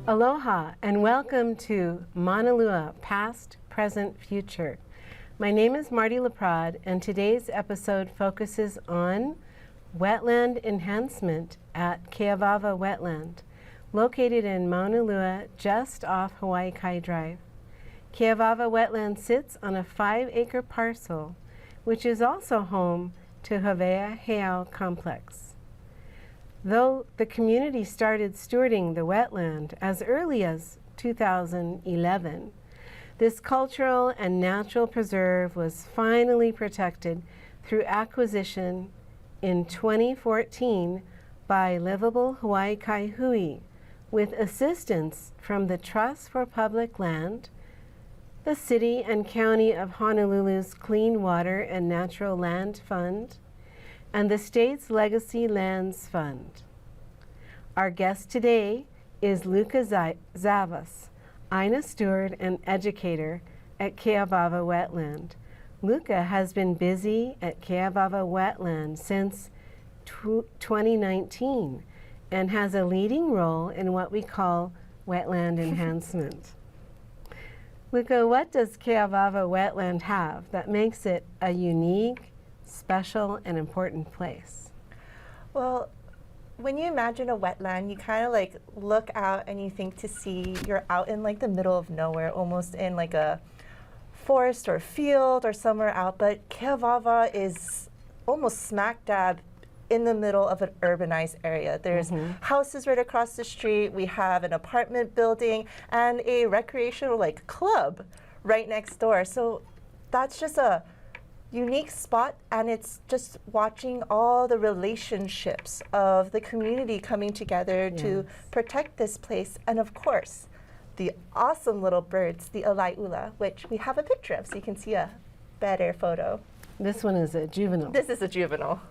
Aloha and welcome to Maunalua, Past, Present, Future. My name is Mardi LaPrade and today's episode focuses on wetland enhancement at Keawāwa Wetland, located in Maunalua just off Hawaii Kai Drive. Keawāwa Wetland sits on a 5-acre parcel, which is also home to Hawea Heiau Complex. Though the community started stewarding the wetland as early as 2011, this cultural and natural preserve was finally protected through acquisition in 2014 by Livable Hawaii Kai Hui, with assistance from the Trust for Public Land, the City and County of Honolulu's Clean Water and Natural Land Fund, and the state's Legacy Lands Fund. Our guest today is Luka Zavas, INA steward and educator at Keawāwa Wetland. Luka has been busy at Keawāwa Wetland since 2019 and has a leading role in what we call wetland enhancement. Luka, what does Keawāwa Wetland have that makes it a unique, special, and important place? Well, when you imagine a wetland, you kind of like look out and you think to see you're out in like the middle of nowhere, almost in like a forest or field or somewhere out, but Keawāwa is almost smack dab in the middle of an urbanized area. There's houses right across the street, we have an apartment building and a recreational like club right next door. So that's just a unique spot, and it's just watching all the relationships of the community coming together to protect this place. And of course, the awesome little birds, the Alae'ula, which we have a picture of, so you can see a better photo. This one is a juvenile. This is a juvenile.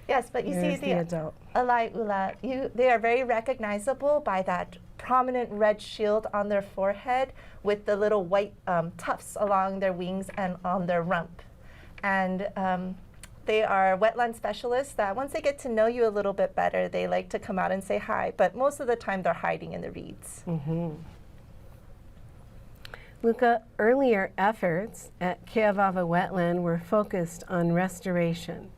Yes, but you Here's see the adult. Alae'ula, they are very recognizable by that prominent red shield on their forehead with the little white tufts along their wings and on their rump. And they are wetland specialists that once they get to know you a little bit better, they like to come out and say hi, but most of the time they're hiding in the reeds. Luka, earlier efforts at Keawāwa Wetland were focused on restoration.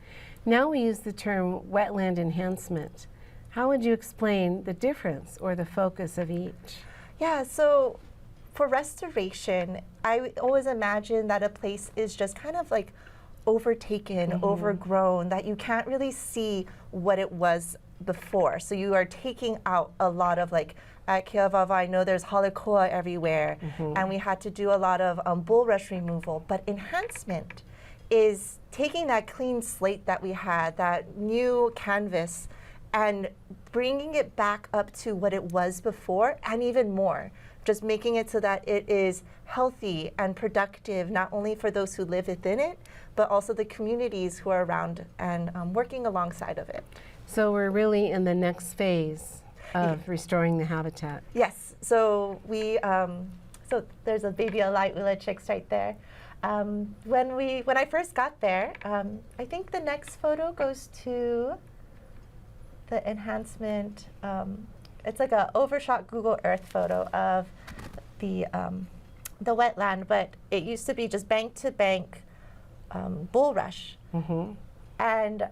Now we use the term wetland enhancement. How would you explain the difference or the focus of each? Yeah, so for restoration, I always imagine that a place is just kind of like overtaken, overgrown, that you can't really see what it was before. So you are taking out a lot of like, at Keawāwa, I know there's halekoa everywhere, and we had to do a lot of bulrush removal, but enhancement is taking that clean slate that we had, that new canvas, and bringing it back up to what it was before, and even more. Just making it so that it is healthy and productive, not only for those who live within it, but also the communities who are around and working alongside of it. So we're really in the next phase of restoring the habitat. Yes, so we, so there's a baby Alae'ula chicks right there. When I first got there, I think the next photo goes to the enhancement. It's like a overshot Google Earth photo of the wetland, but it used to be just bank to bank bulrush. And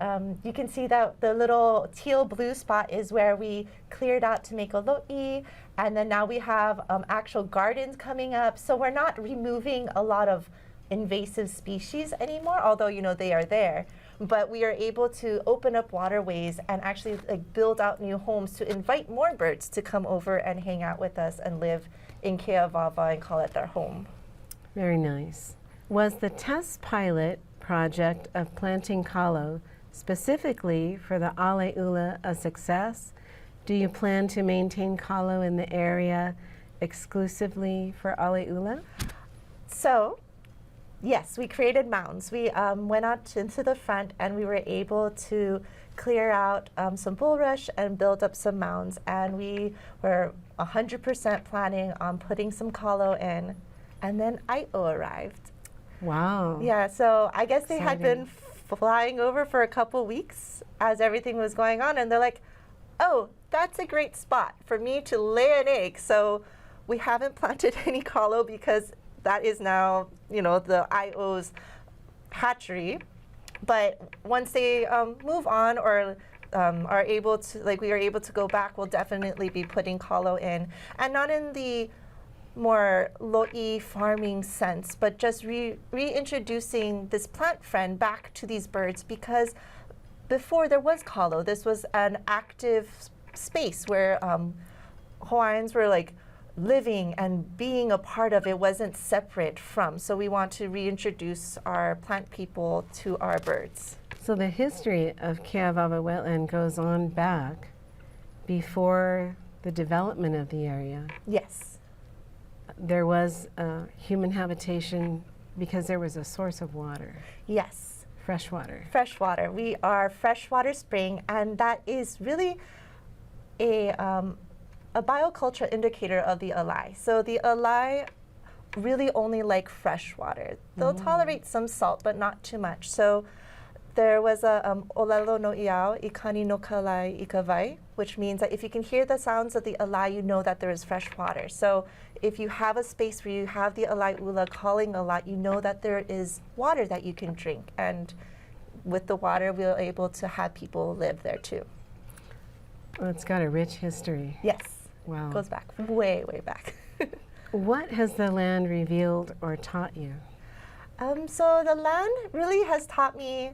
you can see that the little teal blue spot is where we cleared out to make ōlo'i, and then now we have actual gardens coming up. So we're not removing a lot of invasive species anymore, although you know they are there. But we are able to open up waterways and actually like build out new homes to invite more birds to come over and hang out with us and live in Keawāwa and call it their home. Very nice. Was the test pilot project of planting kalo specifically for the Alae'ula a success? Do you plan to maintain kalo in the area exclusively for Alae'ula? So Yes, we created mounds. We went out into the front and we were able to clear out some bulrush and build up some mounds. And we were 100% planning on putting some kalo in. And then Io arrived. Wow. Yeah, so I guess they had Exciting. been flying over for a couple weeks as everything was going on. And they're like, oh, that's a great spot for me to lay an egg. So we haven't planted any kalo because that is now, you know, the IO's hatchery. But once they move on or are able to, like we are able to go back, we'll definitely be putting kalo in. And not in the more lo'i farming sense, but just reintroducing this plant friend back to these birds, because before there was kalo, this was an active space where Hawaiians were like living and being a part of. It wasn't separate from. So we want to reintroduce our plant people to our birds. So the history of Keawāwa Wetland goes on back before the development of the area. Yes. There was human habitation because there was a source of water, Yes. fresh water. Freshwater. We are freshwater spring, and that is really a bioculture indicator of the Alae. So the Alae really only like fresh water. They'll tolerate some salt, but not too much. So there was a ōlelo no iao, ikani no kalai ikawai, which means that if you can hear the sounds of the Alae, you know that there is fresh water. So if you have a space where you have the Alae'ula calling a lot, you know that there is water that you can drink. And with the water, we're able to have people live there too. Well, it's got a rich history. Yes. Wow. Goes back way, way back. What has the land revealed or taught you? So the land really has taught me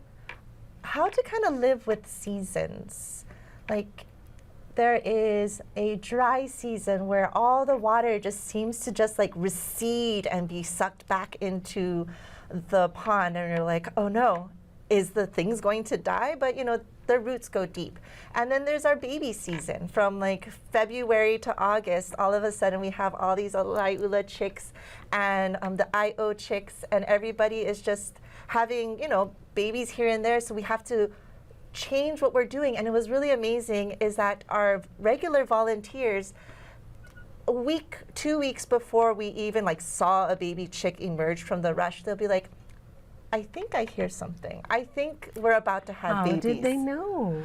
how to kind of live with seasons. Like there is a dry season where all the water just seems to just like recede and be sucked back into the pond, and you're like, oh no, is the things going to die? But you know, the roots go deep. And then there's our baby season from like February to August. All of a sudden we have all these Alae'ula chicks and the IO chicks, and everybody is just having, you know, babies here and there. So we have to change what we're doing. And it was really amazing is that our regular volunteers, a week, 2 weeks before we even like saw a baby chick emerge from the rush, they'll be like, I think I hear something. I think we're about to have babies. How did they know?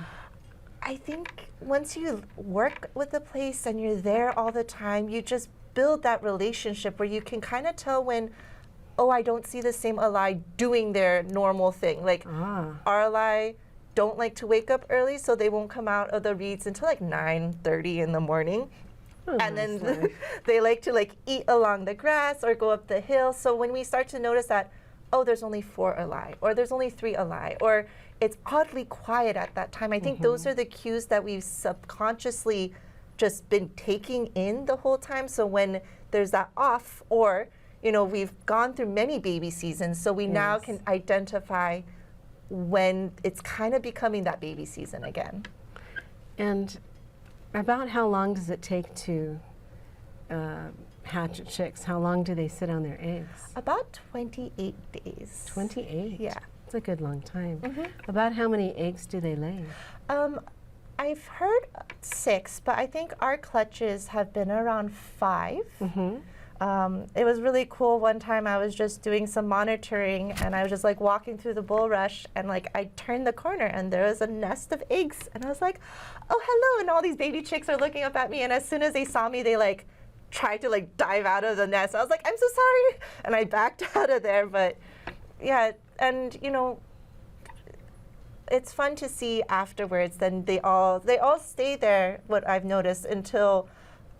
I think once you work with the place and you're there all the time, you just build that relationship where you can kind of tell when, oh, I don't see the same Alae doing their normal thing. Like our Alae don't like to wake up early, so they won't come out of the reeds until like 9:30 in the morning. Oh, and nice then life. they like to like eat along the grass or go up the hill. So when we start to notice that, oh, there's only 4 Alae, or there's only 3 Alae, or it's oddly quiet at that time. I think those are the cues that we've subconsciously just been taking in the whole time. So when there's that off, or, you know, we've gone through many baby seasons, so we now can identify when it's kind of becoming that baby season again. And about how long does it take to hatch chicks? How long do they sit on their eggs? About 28 days. 28? Yeah. It's a good long time. About how many eggs do they lay? I've heard 6, but I think our clutches have been around 5. It was really cool. One time I was just doing some monitoring, and I was just like walking through the bulrush, and like I turned the corner and there was a nest of eggs, and I was like, oh, hello, and all these baby chicks are looking up at me, and as soon as they saw me, they like tried to like dive out of the nest. I was like, I'm so sorry, and I backed out of there. But yeah, and you know, it's fun to see afterwards. Then they all stay there, what I've noticed, until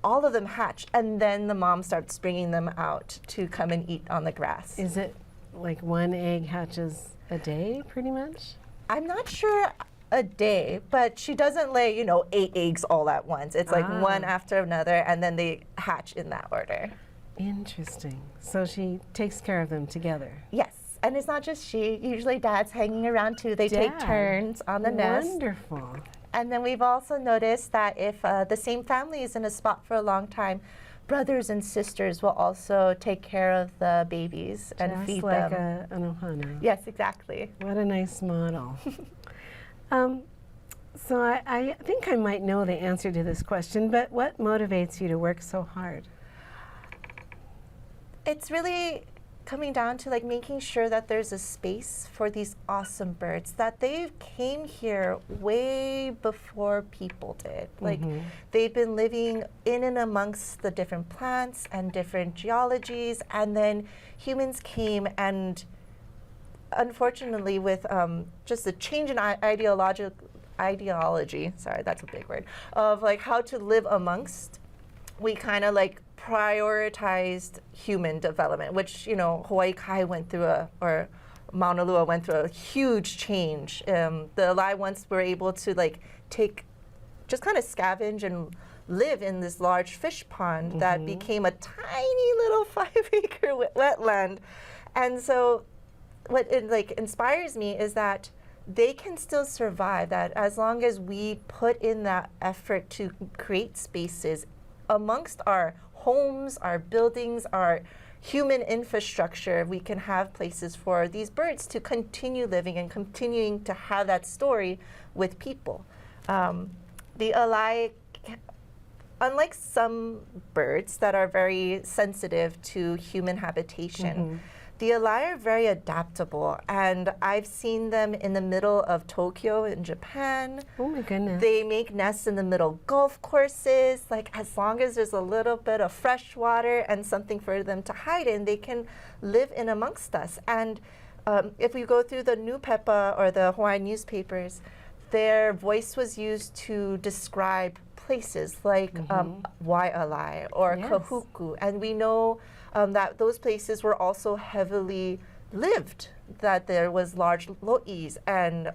all of them hatch, and then the mom starts bringing them out to come and eat on the grass. Is it like one egg hatches a day, pretty much? I'm not sure a day, but she doesn't lay, you know, 8 eggs all at once. It's like one after another, and then they hatch in that order. Interesting. So she takes care of them together. Yes, and it's not just she. Usually dad's hanging around too. They take turns on the nest. Wonderful. And then we've also noticed that if the same family is in a spot for a long time, brothers and sisters will also take care of the babies and Just feed like them. an ohana. Yes, exactly. What a nice model. So I think I might know the answer to this question, but what motivates you to work so hard? It's really coming down to like making sure that there's a space for these awesome birds, that they came here way before people did. Like they've been living in and amongst the different plants and different geologies, and then humans came, and unfortunately with just a change in ideology, sorry, that's a big word, of like how to live amongst, we kind of like prioritized human development, which, you know, Hawaii Kai went through or Maunalua went through a huge change. The Alae once were able to like just kind of scavenge and live in this large fish pond that became a tiny little 5-acre wetland. And so what it like inspires me is that they can still survive, that as long as we put in that effort to create spaces amongst our homes, our buildings, our human infrastructure, we can have places for these birds to continue living and continuing to have that story with people. The Alae, unlike some birds that are very sensitive to human habitation, the Alae are very adaptable, and I've seen them in the middle of Tokyo in Japan. Oh my goodness. They make nests in the middle of golf courses. Like, as long as there's a little bit of fresh water and something for them to hide in, they can live in amongst us. And if we go through the New Pepa or the Hawaiian newspapers, their voice was used to describe places like Waialae or Kahuku, and we know that those places were also heavily lived, that there was large lo'is and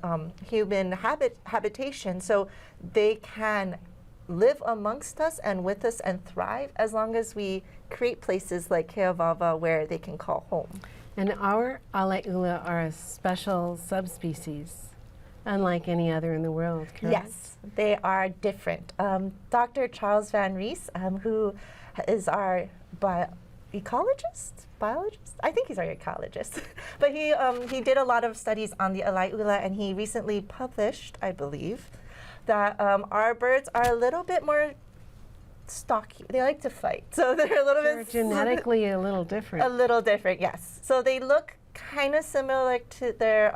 human habitation, so they can live amongst us and with us and thrive as long as we create places like Keawāwa where they can call home. And our Alae'ula are a special subspecies, unlike any other in the world, correct? Yes, they are different. Dr. Charles Van Rees, who is our biologist? I think he's our ecologist. But he did a lot of studies on the Alae'ula, and he recently published, I believe, that our birds are a little bit more stocky. They like to fight, so they're a little bit genetically a little different. A little different, yes. So they look kind of similar to their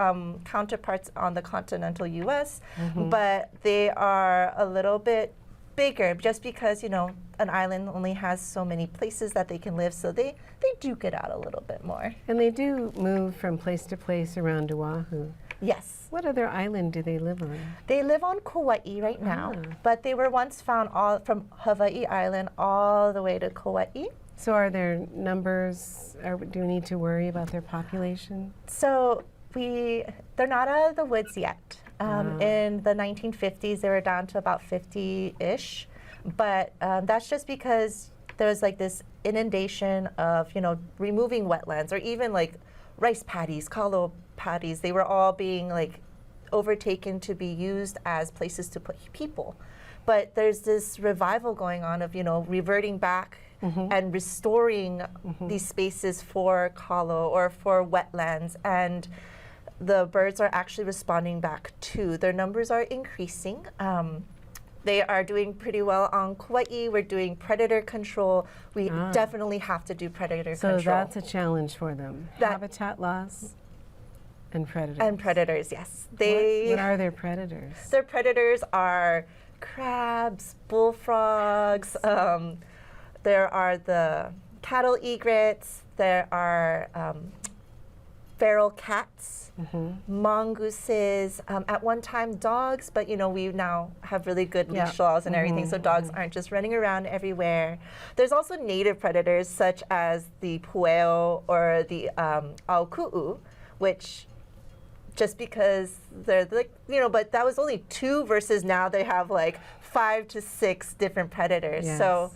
counterparts on the continental U.S., but they are a little bit bigger, just because, you know, an island only has so many places that they can live, so they duke it out a little bit more. And they do move from place to place around Oahu. Yes. What other island do they live on? They live on Kauai right now, but they were once found all from Hawaii Island all the way to Kauai. So are there numbers, do we need to worry about their population? So they're not out of the woods yet. In the 1950s, they were down to about 50-ish, but that's just because there was like this inundation of, you know, removing wetlands, or even like rice paddies, kalo paddies. They were all being like overtaken to be used as places to put people. But there's this revival going on of, you know, reverting back and restoring these spaces for kalo or for wetlands, and the birds are actually responding back too. Their numbers are increasing. They are doing pretty well on Kauai. We're doing predator control. We definitely have to do predator control. So that's a challenge for them. Habitat loss and predators. And predators, yes. What are their predators? Their predators are crabs, bullfrogs. There are the cattle egrets. There are feral cats, mongooses, at one time dogs, but you know, we now have really good leash laws and everything, so dogs aren't just running around everywhere. There's also native predators such as the pueo or the auku'u, which just because they're like, you know, but that was only 2 versus now they have like 5 to 6 different predators. Yes. So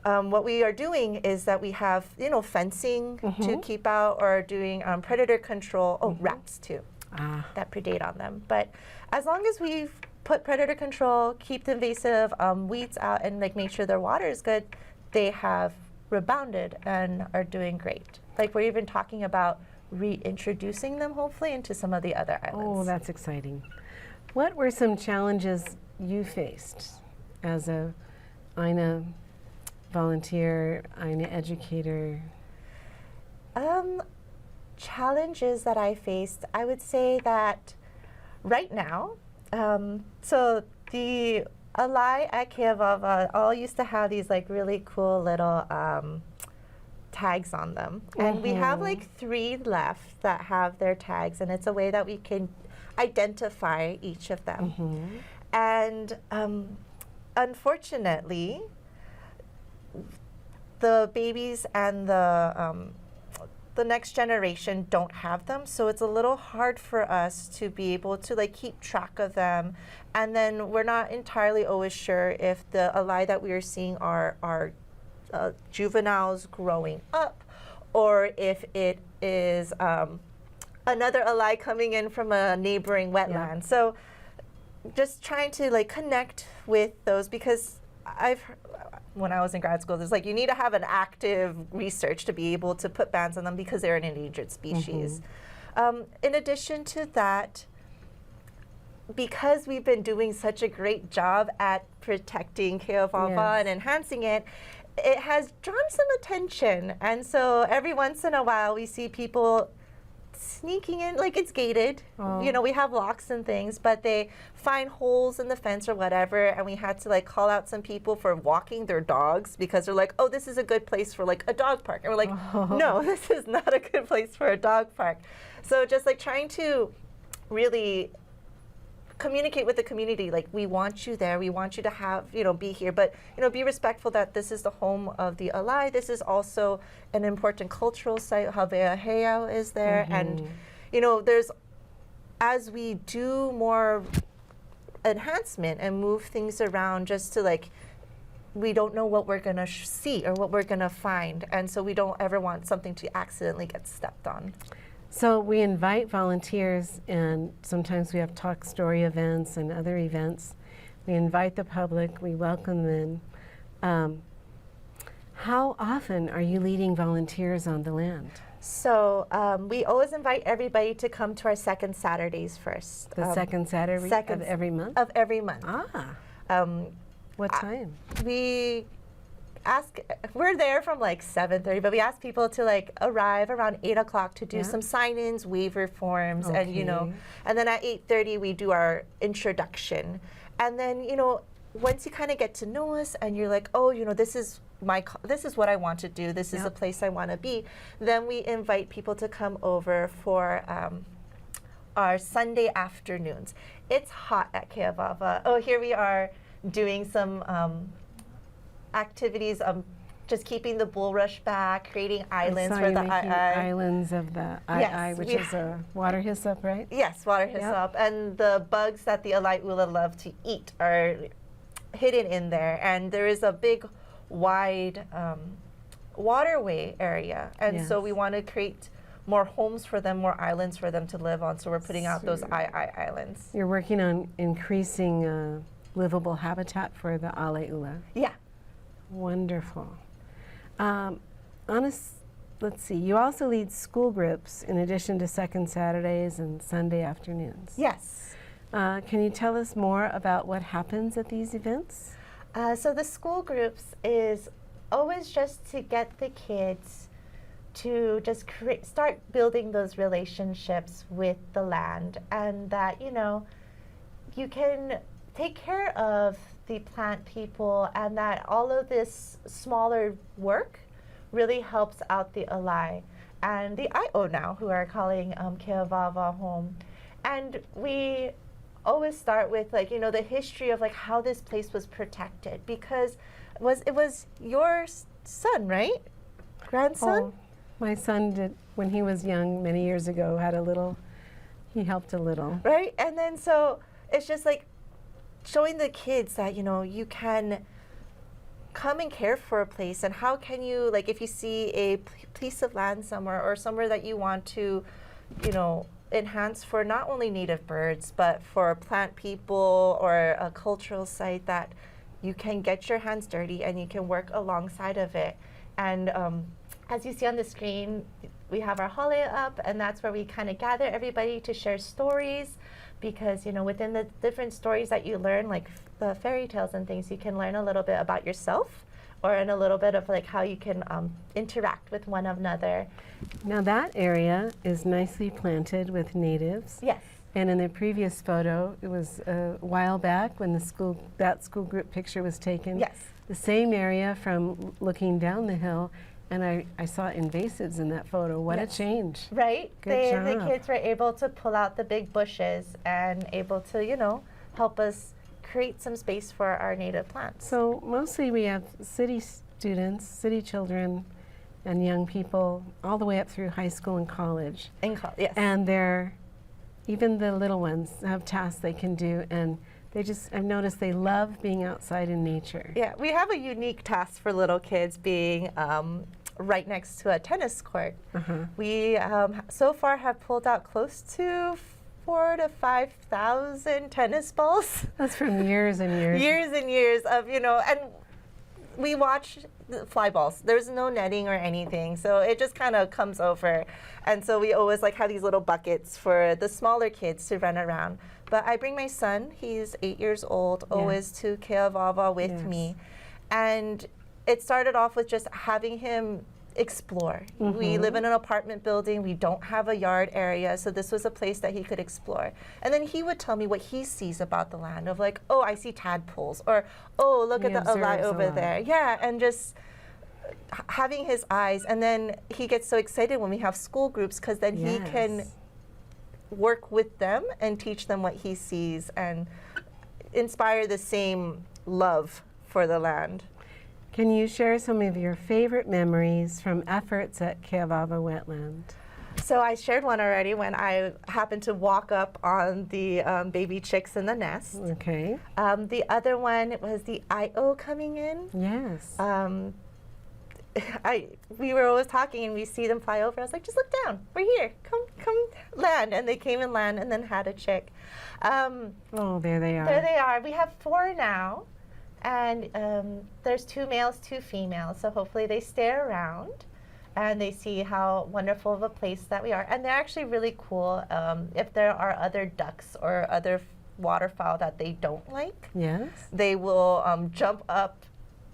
what we are doing is that we have, you know, fencing to keep out, or doing predator control. Rats too, that predate on them. But as long as we put predator control, keep the invasive weeds out, and like make sure their water is good, they have rebounded and are doing great. Like we're even talking about reintroducing them hopefully into some of the other islands. Oh, that's exciting. What were some challenges you faced as a Aina volunteer, Aina educator? Challenges that I faced, I would say that right now, so the Alae at Keawāwa all used to have these like really cool little tags on them. And we have like 3 left that have their tags, and it's a way that we can identify each of them. And unfortunately, the babies and the next generation don't have them, so it's a little hard for us to be able to like keep track of them. And then we're not entirely always sure if the Alae that we are seeing are juveniles growing up, or if it is another Alae coming in from a neighboring wetland. So just trying to like connect with those, because when I was in grad school, there's like, you need to have an active research to be able to put bans on them because they're an endangered species. In addition to that, because we've been doing such a great job at protecting Keawāwa and enhancing it, it has drawn some attention. And so every once in a while we see people sneaking in, like it's gated. You know, we have locks and things, but they find holes in the fence or whatever, and we had to like call out some people for walking their dogs because they're like, oh, this is a good place for like a dog park. And we're like, no, this is not a good place for a dog park. So just like trying to really communicate with the community, like we want you there, we want you to have, you know, be here, but, you know, be respectful that this is the home of the Alae. This is also an important cultural site. Hawea is there. And, you know, there's, as we do more enhancement and move things around, just to like, we don't know what we're gonna see or what we're gonna find. And so we don't ever want something to accidentally get stepped on. So we invite volunteers, and sometimes we have talk story events and other events. We invite the public, we welcome them. How often are you leading volunteers on the land? So we always invite everybody to come to our second Saturdays first. The second Saturday of every month? Of every month. What time? We're there from like 7:30, but we ask people to like arrive around 8 o'clock to do some sign-ins, waiver forms, and you know, and then at 8:30 we do our introduction. And then, you know, once you kind of get to know us and you're like, oh, you know, this is what I want to do, this is a place I want to be, then we invite people to come over for our Sunday afternoons. It's hot at Keawāwa. Oh, here we are doing some activities, just keeping the bulrush back, creating islands for the islands of the which is a water hyssop, right? Yes, water hyssop. And the bugs that the Alae'ula love to eat are hidden in there. And there is a big, wide waterway area. And so we want to create more homes for them, more islands for them to live on. So we're putting out those islands. You're working on increasing livable habitat for the Alae'ula. Yeah. Wonderful. Let's see, you also lead school groups in addition to second Saturdays and Sunday afternoons. Yes. Can you tell us more about what happens at these events? So the school groups is always just to get the kids to just start building those relationships with the land, and that, you know, you can take care of the plant people, and that all of this smaller work really helps out the Alae and the Io now, who are calling Keawāwa home. And we always start with, like, you know, the history of like how this place was protected, because it was your son, right? Grandson? Oh, my son did, when he was young many years ago, he helped a little. Right, and then so it's just like showing the kids that, you know, you can come and care for a place, and how can you, like, if you see a piece of land somewhere or somewhere that you want to, you know, enhance for not only native birds, but for plant people or a cultural site, that you can get your hands dirty and you can work alongside of it And as you see on the screen, we have our hale up, and that's where we kind of gather everybody to share stories, because within the different stories that you learn, like the fairy tales and things, you can learn a little bit about yourself, or in a little bit of like how you can interact with one another. Now that area is nicely planted with natives. Yes. And in the previous photo, it was a while back when that school group picture was taken. Yes. The same area from looking down the hill, and I saw invasives in that photo. What a change. Right? Good job. The kids were able to pull out the big bushes and able to, help us create some space for our native plants. So mostly we have city students, city children, and young people all the way up through high school and college. Yes. And even the little ones have tasks they can do, and I've noticed they love being outside in nature. Yeah, we have a unique task for little kids being right next to a tennis court. We so far have pulled out close to 4,000 to 5,000 tennis balls. That's from years and years. Years and years of, and we watch the fly balls. There's no netting or anything, so it just kind of comes over. And so we always have these little buckets for the smaller kids to run around. But I bring my son, he's 8 years old, always to Keawāwa with me. And it started off with just having him explore. We live in an apartment building. We don't have a yard area, so this was a place that he could explore. And then he would tell me what he sees about the land, of like, oh, I see tadpoles, or oh, look at the Alae over there. Yeah, and just having his eyes. And then he gets so excited when we have school groups, because then he can work with them and teach them what he sees and inspire the same love for the land. Can you share some of your favorite memories from efforts at Keawāwa Wetland? So I shared one already when I happened to walk up on the baby chicks in the nest. Okay. The other one was the IO coming in. Yes. We were always talking and we see them fly over. I was like, just look down. We're here. Come land. And they came and land and then had a chick. Oh, there they are. There they are. We have 4 now. And there's 2 males, 2 females. So hopefully they stay around and they see how wonderful of a place that we are. And they're actually really cool. If there are other ducks or other waterfowl that they don't like, they will jump up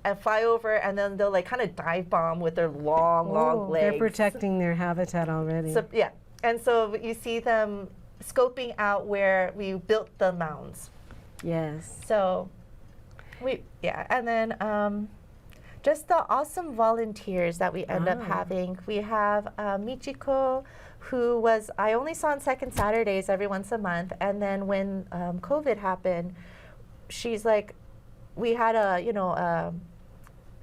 and fly over, and then they'll kind of dive bomb with their long legs. They're protecting their habitat already. So, yeah, and so you see them scoping out where we built the mounds. Yes. So, and then just the awesome volunteers that we end up having. We have Michiko, who I only saw on second Saturdays every once a month, and then when COVID happened, she's like, we had a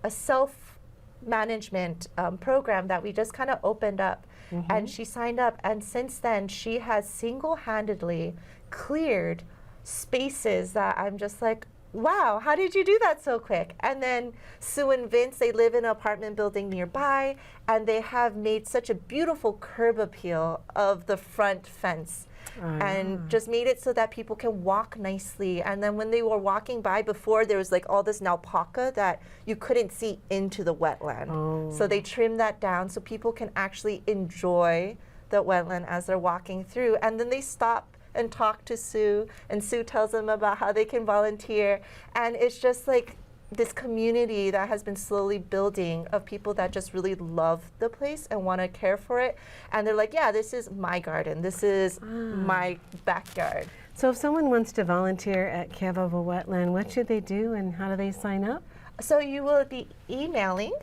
self-management program that we just kind of opened up, and she signed up, and since then she has single-handedly cleared spaces that I'm just like, wow, how did you do that so quick? And then Sue and Vince, they live in an apartment building nearby, and they have made such a beautiful curb appeal of the front fence. And just made it so that people can walk nicely. And then when they were walking by before, there was all this naupaka that you couldn't see into the wetland. So they trimmed that down so people can actually enjoy the wetland as they're walking through. And then they stop and talk to Sue, and Sue tells them about how they can volunteer. And it's just this community that has been slowly building of people that just really love the place and want to care for it. And they're like, yeah, this is my garden. This is my backyard. So if someone wants to volunteer at Keawāwa Wetland, what should they do and how do they sign up? So you will be emailing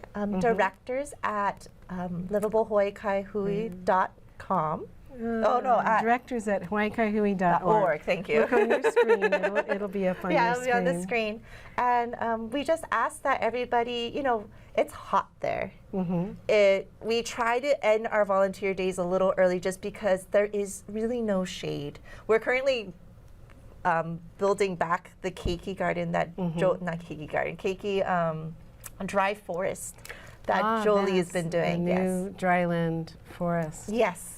directors at LivableHawaiiKaiHui.com. Directors at hawaiikaihui.org. Thank you. Look on your screen. It'll be up on your screen. Yeah, it'll be on the screen. And we just ask that everybody, it's hot there. We try to end our volunteer days a little early just because there is really no shade. We're currently building back the keiki garden not keiki garden, keiki dry forest that Jolie has been doing. The new dryland forest. Yes.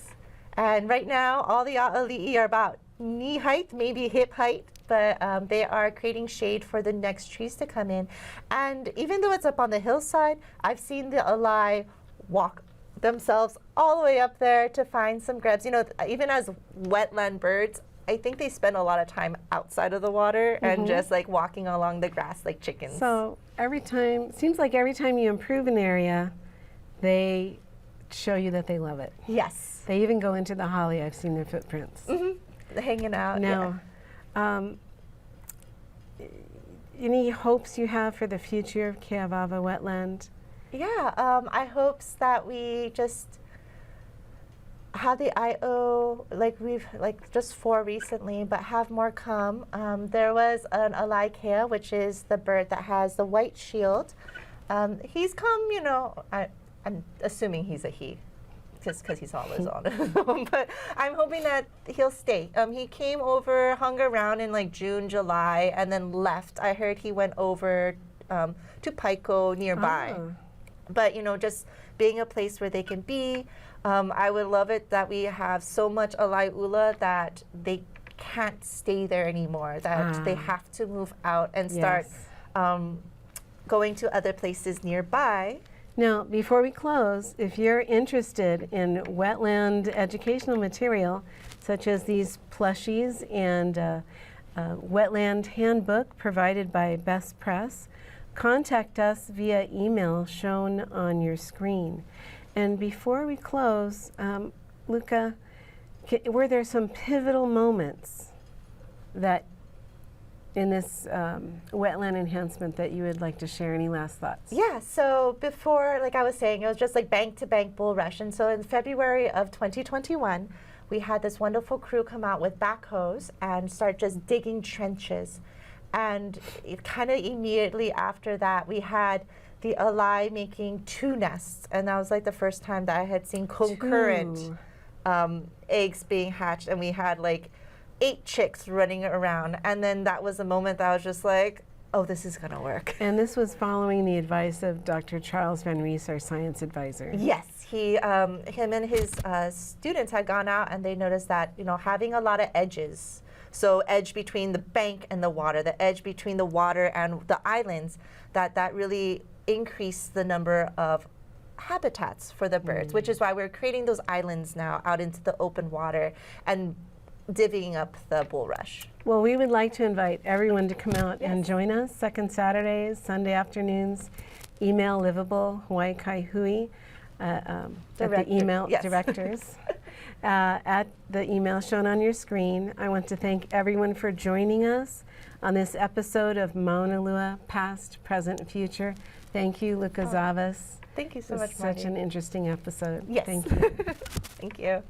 And right now, all the a'ali'i are about knee height, maybe hip height. but they are creating shade for the next trees to come in. And even though it's up on the hillside, I've seen the Alae walk themselves all the way up there to find some grubs. You know, even as wetland birds, I think they spend a lot of time outside of the water and just like walking along the grass like chickens. So seems like every time you improve an area, they show you that they love it. Yes. They even go into the holly. I've seen their footprints. Hanging out. Now, any hopes you have for the future of Keawāwa Wetland? Yeah, I hopes that we just have the IO like we've just 4 recently, but have more come. There was an Alae'ula, which is the bird that has the white shield. He's come, you know, I'm assuming he's a he, just because he's always on. But I'm hoping that he'll stay. He came over, hung around in like June, July, and then left. I heard he went over to Paiko nearby. Oh. But, you know, just being a place where they can be. I would love it that we have so much Alae'ula that they can't stay there anymore, that they have to move out and start going to other places nearby. Now, before we close, if you're interested in wetland educational material, such as these plushies and wetland handbook provided by Best Press, contact us via email shown on your screen. And before we close, Luka, were there some pivotal moments that in this wetland enhancement that you would like to share? Any last thoughts? Yeah, so before, like I was saying, it was just like bank-to-bank bull rush. And so in February of 2021, we had this wonderful crew come out with backhoes and start just digging trenches. And it kind of immediately after that, we had the Alae making 2 nests. And that was like the first time that I had seen concurrent eggs being hatched. And we had like 8 chicks running around. And then that was a moment that I was just like, oh, this is going to work. And this was following the advice of Dr. Charles Van Rees, our science advisor. Yes, him and his students had gone out and they noticed that, you know, having a lot of edges, so edge between the bank and the water, the edge between the water and the islands, that really increased the number of habitats for the birds, which is why we're creating those islands now out into the open water and divvying up the bulrush. Well, we would like to invite everyone to come out and join us second Saturdays, Sunday afternoons. Email Livable Hawaii Kai Hui at the email directors at the email shown on your screen. I want to thank everyone for joining us on this episode of Maunalua, Past, Present, Future. Thank you, Luka Zavas. Thank you so much, Mardi. Such an interesting episode. Yes. Thank you. Thank you.